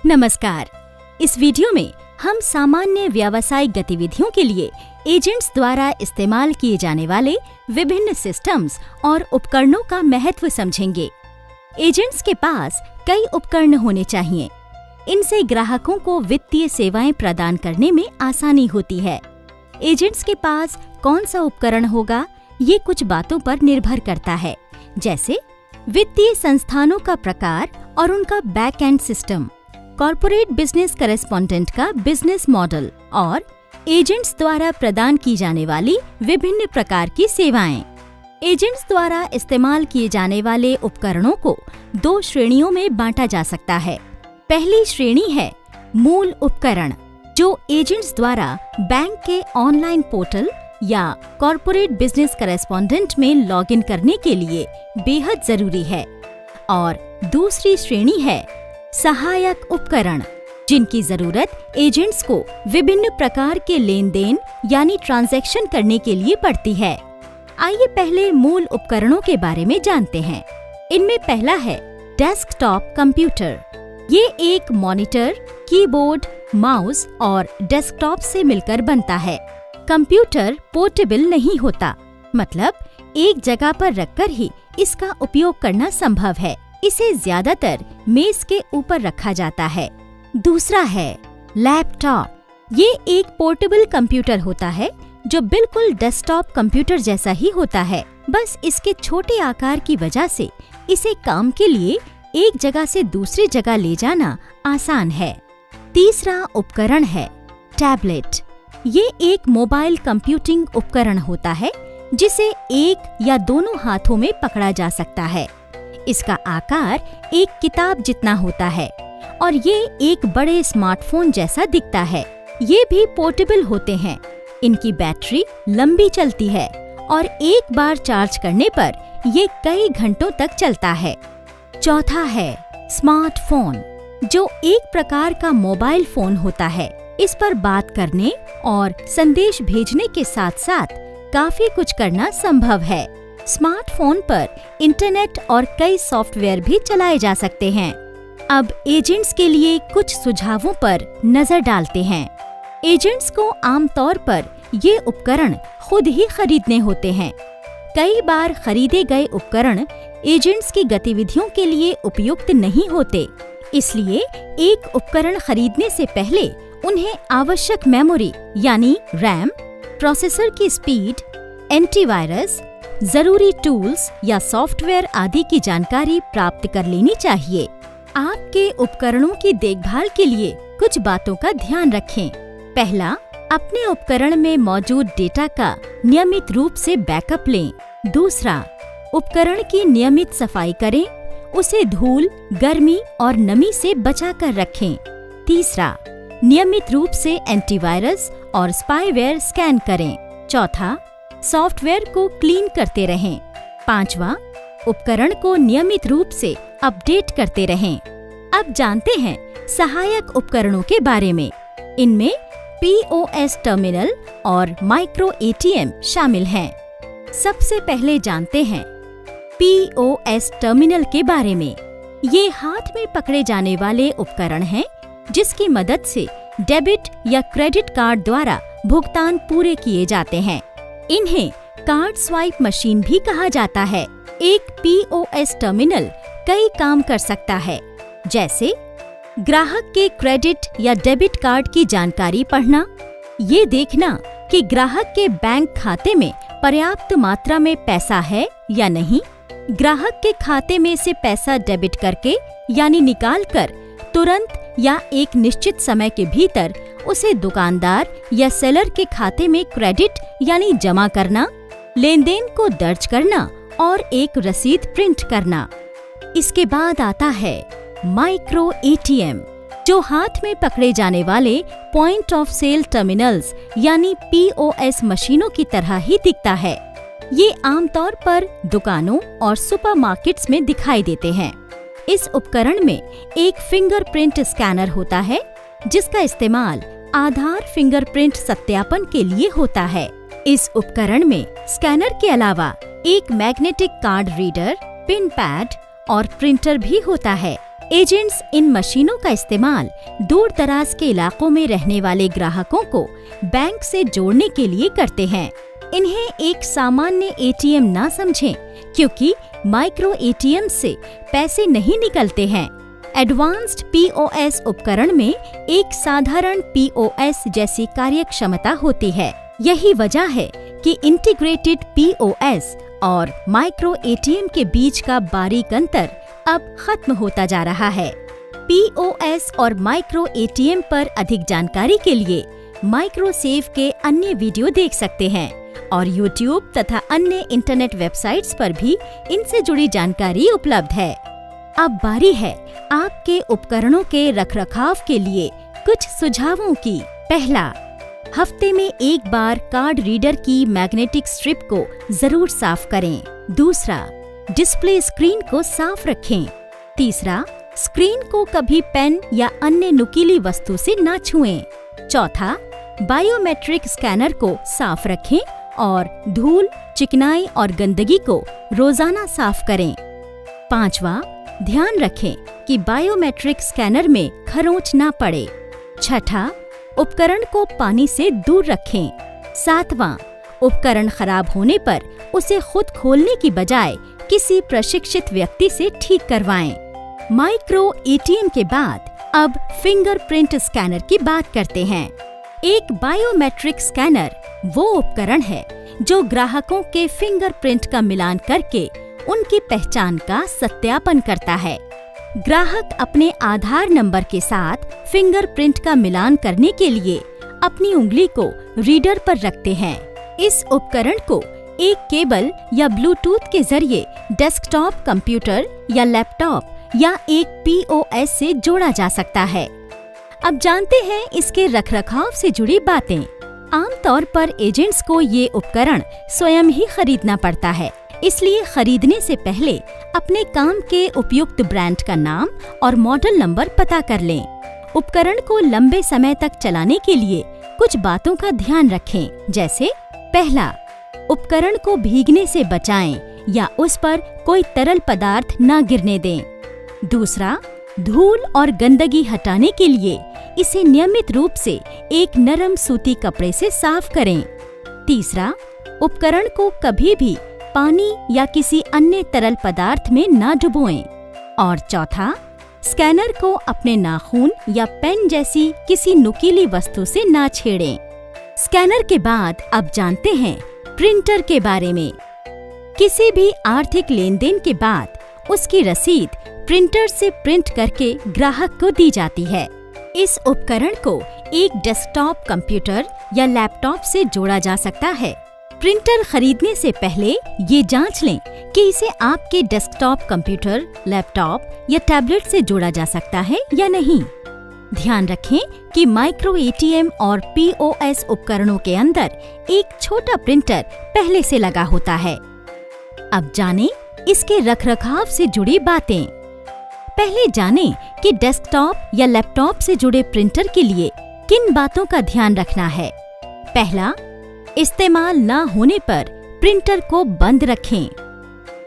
नमस्कार। इस वीडियो में हम सामान्य व्यावसायिक गतिविधियों के लिए एजेंट्स द्वारा इस्तेमाल किए जाने वाले विभिन्न सिस्टम्स और उपकरणों का महत्व समझेंगे। एजेंट्स के पास कई उपकरण होने चाहिए। इनसे ग्राहकों को वित्तीय सेवाएं प्रदान करने में आसानी होती है। एजेंट्स के पास कौन सा उपकरण होगा, ये कुछ बातों पर निर्भर करता है, जैसे वित्तीय संस्थानों का प्रकार और उनका back and system, corporate business correspondent का बिजनेस मॉडल और एजेंट्स द्वारा प्रदान की जाने वाली विभिन्न प्रकार की सेवाएं। एजेंट्स द्वारा इस्तेमाल किए जाने वाले उपकरणों को दो श्रेणियों में बांटा जा सकता है। पहली श्रेणी है मूल उपकरण, जो एजेंट्स द्वारा बैंक के ऑनलाइन पोर्टल या कॉर्पोरेट बिजनेस करेस्पॉन्डेंट में लॉगिन करने के लिए बेहद जरूरी है। और दूसरी श्रेणी है सहायक उपकरण, जिनकी जरूरत एजेंट्स को विभिन्न प्रकार के लेन देन यानी ट्रांजैक्शन करने के लिए पड़ती है। आइए पहले मूल उपकरणों के बारे में जानते हैं। इनमें पहला है डेस्कटॉप कंप्यूटर। ये एक मॉनिटर, कीबोर्ड, माउस और डेस्कटॉप से मिलकर बनता है। कंप्यूटर पोर्टेबल नहीं होता, मतलब एक जगह पर रखकर ही इसका उपयोग करना संभव है। इसे ज्यादातर मेज के ऊपर रखा जाता है। दूसरा है लैपटॉप। ये एक पोर्टेबल कंप्यूटर होता है जो बिल्कुल डेस्कटॉप कंप्यूटर जैसा ही होता है, बस इसके छोटे आकार की वजह से इसे काम के लिए एक जगह से दूसरी जगह ले जाना आसान है। तीसरा उपकरण है टैबलेट। ये एक मोबाइल कंप्यूटिंग उपकरण होता है जिसे एक या दोनों हाथों में पकड़ा जा सकता है। इसका आकार एक किताब जितना होता है और ये एक बड़े स्मार्टफोन जैसा दिखता है। ये भी पोर्टेबल होते हैं। इनकी बैटरी लंबी चलती है और एक बार चार्ज करने पर ये कई घंटों तक चलता है। चौथा है स्मार्टफोन, जो एक प्रकार का मोबाइल फोन होता है। इस पर बात करने और संदेश भेजने के साथ साथ काफी कुछ करना संभव है। स्मार्टफोन पर इंटरनेट और कई सॉफ्टवेयर भी चलाए जा सकते हैं। अब एजेंट्स के लिए कुछ सुझावों पर नजर डालते हैं। एजेंट्स को आमतौर पर ये उपकरण खुद ही खरीदने होते हैं। कई बार खरीदे गए उपकरण एजेंट्स की गतिविधियों के लिए उपयुक्त नहीं होते, इसलिए एक उपकरण खरीदने से पहले उन्हें आवश्यक मेमोरी यानी रैम, प्रोसेसर की स्पीड, एंटीवायरस, जरूरी टूल्स या सॉफ्टवेयर आदि की जानकारी प्राप्त कर लेनी चाहिए। आपके उपकरणों की देखभाल के लिए कुछ बातों का ध्यान रखें। पहला, अपने उपकरण में मौजूद डेटा का नियमित रूप से बैकअप लें। दूसरा, उपकरण की नियमित सफाई करें, उसे धूल, गर्मी और नमी से बचाकर रखें। तीसरा, नियमित रूप से एंटीवायरस और स्पाईवेयर स्कैन करें। चौथा, सॉफ्टवेयर को क्लीन करते रहें। पांचवा, उपकरण को नियमित रूप से अपडेट करते रहें। अब जानते हैं सहायक उपकरणों के बारे में। इनमें POS टर्मिनल और माइक्रो ATM शामिल हैं। सबसे पहले जानते हैं POS टर्मिनल के बारे में। ये हाथ में पकड़े जाने वाले उपकरण हैं जिसकी मदद से डेबिट या क्रेडिट कार्ड द्वारा भुगतान पूरे किए जाते हैं। इन्हें कार्ड स्वाइप मशीन भी कहा जाता है। एक POS टर्मिनल कई काम कर सकता है, जैसे ग्राहक के क्रेडिट या डेबिट कार्ड की जानकारी पढ़ना, ये देखना कि ग्राहक के बैंक खाते में पर्याप्त मात्रा में पैसा है या नहीं, ग्राहक के खाते में से पैसा डेबिट करके यानी निकाल कर तुरंत या एक निश्चित समय के भीतर उसे दुकानदार या सेलर के खाते में क्रेडिट यानी जमा करना, लेन देन को दर्ज करना और एक रसीद प्रिंट करना। इसके बाद आता है माइक्रो ATM, जो हाथ में पकड़े जाने वाले पॉइंट ऑफ सेल टर्मिनल्स यानी POS मशीनों की तरह ही दिखता है। ये आमतौर पर दुकानों और सुपरमार्केट्स में दिखाई देते हैं। इस उपकरण में एक फिंगरप्रिंट स्कैनर होता है जिसका इस्तेमाल आधार फिंगरप्रिंट सत्यापन के लिए होता है। इस उपकरण में स्कैनर के अलावा एक magnetic card reader, pin pad और प्रिंटर भी होता है। एजेंट्स इन मशीनों का इस्तेमाल दूर दराज के इलाकों में रहने वाले ग्राहकों को बैंक से जोड़ने के लिए करते हैं। इन्हें एक सामान्य एटीएम ना समझें, क्योंकि माइक्रो एटीएम से पैसे नहीं निकलते हैं। एडवांस्ड पीओएस उपकरण में एक साधारण पीओएस जैसी कार्यक्षमता होती है। यही वजह है कि इंटीग्रेटेड पीओएस और माइक्रो एटीएम के बीच का बारीक अंतर अब खत्म होता जा रहा है। पीओएस और माइक्रो एटीएम पर अधिक जानकारी के लिए माइक्रोसेव के अन्य वीडियो देख सकते हैं और यूट्यूब तथा अन्य इंटरनेट वेबसाइट्स पर भी इनसे जुड़ी जानकारी उपलब्ध है। अब बारी है आपके उपकरणों के रखरखाव के लिए कुछ सुझावों की। पहला, हफ्ते में एक बार कार्ड रीडर की मैग्नेटिक स्ट्रिप को जरूर साफ करें। दूसरा, डिस्प्ले स्क्रीन को साफ रखें। तीसरा, स्क्रीन को कभी पेन या अन्य नुकीली वस्तु से न छुएं। चौथा, बायोमेट्रिक स्कैनर को साफ रखें और धूल, चिकनाई और गंदगी को रोजाना साफ करें। पांचवा, ध्यान रखें कि बायोमेट्रिक स्कैनर में खरोंच ना पड़े। छठा, उपकरण को पानी से दूर रखें। सातवां, उपकरण खराब होने पर उसे खुद खोलने की बजाय किसी प्रशिक्षित व्यक्ति से ठीक करवाएं। माइक्रो एटीएम के बाद अब फिंगरप्रिंट स्कैनर की बात करते हैं। एक बायोमेट्रिक स्कैनर वो उपकरण है जो ग्राहकों के फिंगरप्रिंट का मिलान करके उनकी पहचान का सत्यापन करता है। ग्राहक अपने आधार नंबर के साथ फिंगरप्रिंट का मिलान करने के लिए अपनी उंगली को रीडर पर रखते हैं। इस उपकरण को एक केबल या ब्लूटूथ के जरिए डेस्कटॉप कंप्यूटर या लैपटॉप या एक पीओएस से जोड़ा जा सकता है। अब जानते हैं इसके रखरखाव से जुड़ी बातें। आमतौर पर एजेंट्स को ये उपकरण स्वयं ही खरीदना पड़ता है, इसलिए खरीदने से पहले अपने काम के उपयुक्त ब्रांड का नाम और मॉडल नंबर पता कर लें। उपकरण को लंबे समय तक चलाने के लिए कुछ बातों का ध्यान रखें, जैसे पहला, उपकरण को भीगने से बचाएं या उस पर कोई तरल पदार्थ न गिरने दें। दूसरा, धूल और गंदगी हटाने के लिए इसे नियमित रूप से एक नरम सूती कपड़े से साफ करें। तीसरा, उपकरण को कभी भी पानी या किसी अन्य तरल पदार्थ में न डुबोएं। और चौथा, स्कैनर को अपने नाखून या पेन जैसी किसी नुकीली वस्तु से न छेड़ें। स्कैनर के बाद अब जानते हैं प्रिंटर के बारे में। किसी भी आर्थिक लेन देन के बाद उसकी रसीद प्रिंटर से प्रिंट करके ग्राहक को दी जाती है। इस उपकरण को एक डेस्कटॉप कंप्यूटर या लैपटॉप से जोड़ा जा सकता है। प्रिंटर खरीदने से पहले ये जांच लें कि इसे आपके डेस्कटॉप कंप्यूटर, लैपटॉप या टैबलेट से जोड़ा जा सकता है या नहीं। ध्यान रखें कि माइक्रो एटीएम और पीओएस उपकरणों के अंदर एक छोटा प्रिंटर पहले से लगा होता है। अब जानें इसके रखरखाव से जुड़ी बातें। पहले जानें कि डेस्कटॉप या लैपटॉप से जुड़े प्रिंटर के लिए किन बातों का ध्यान रखना है। पहला, इस्तेमाल न होने पर प्रिंटर को बंद रखें।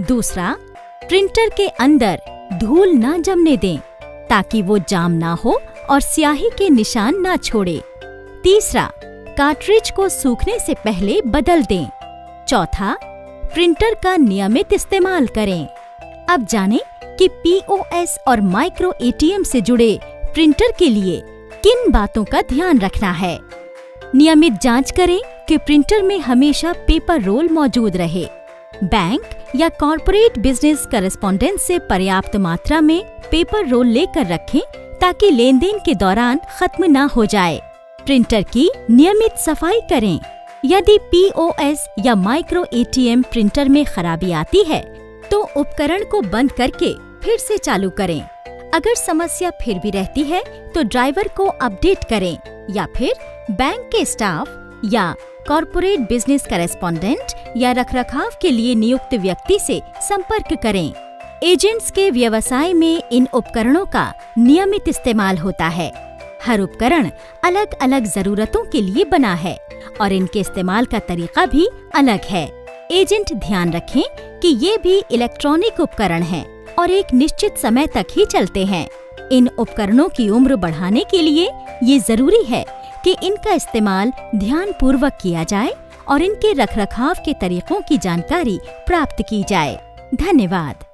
दूसरा, प्रिंटर के अंदर धूल न जमने दें ताकि वो जाम ना हो और स्याही के निशान ना छोड़े। तीसरा, कार्ट्रिज को सूखने से पहले बदल दें। चौथा, प्रिंटर का नियमित इस्तेमाल करें। अब जानें कि पीओएस और माइक्रो एटीएम से जुड़े प्रिंटर के लिए किन बातों का ध्यान रखना है। नियमित जांच करें कि प्रिंटर में हमेशा पेपर रोल मौजूद रहे। बैंक या कॉर्पोरेट बिजनेस करेस्पॉन्डेंस से पर्याप्त मात्रा में पेपर रोल लेकर रखें ताकि लेन देन के दौरान खत्म न हो जाए। प्रिंटर की नियमित सफाई करें। यदि पीओएस या माइक्रो एटीएम प्रिंटर में खराबी आती है तो उपकरण को बंद करके फिर से चालू करें। अगर समस्या फिर भी रहती है तो ड्राइवर को अपडेट करें या फिर बैंक के स्टाफ या कॉर्पोरेट बिजनेस करेस्पॉन्डेंट या रखरखाव के लिए नियुक्त व्यक्ति से संपर्क करें। एजेंट्स के व्यवसाय में इन उपकरणों का नियमित इस्तेमाल होता है। हर उपकरण अलग अलग जरूरतों के लिए बना है और इनके इस्तेमाल का तरीका भी अलग है। एजेंट ध्यान रखें कि ये भी इलेक्ट्रॉनिक उपकरण हैं और एक निश्चित समय तक ही चलते हैं। इन उपकरणों की उम्र बढ़ाने के लिए ये जरूरी है कि इनका इस्तेमाल ध्यानपूर्वक किया जाए और इनके रखरखाव के तरीकों की जानकारी प्राप्त की जाए। धन्यवाद।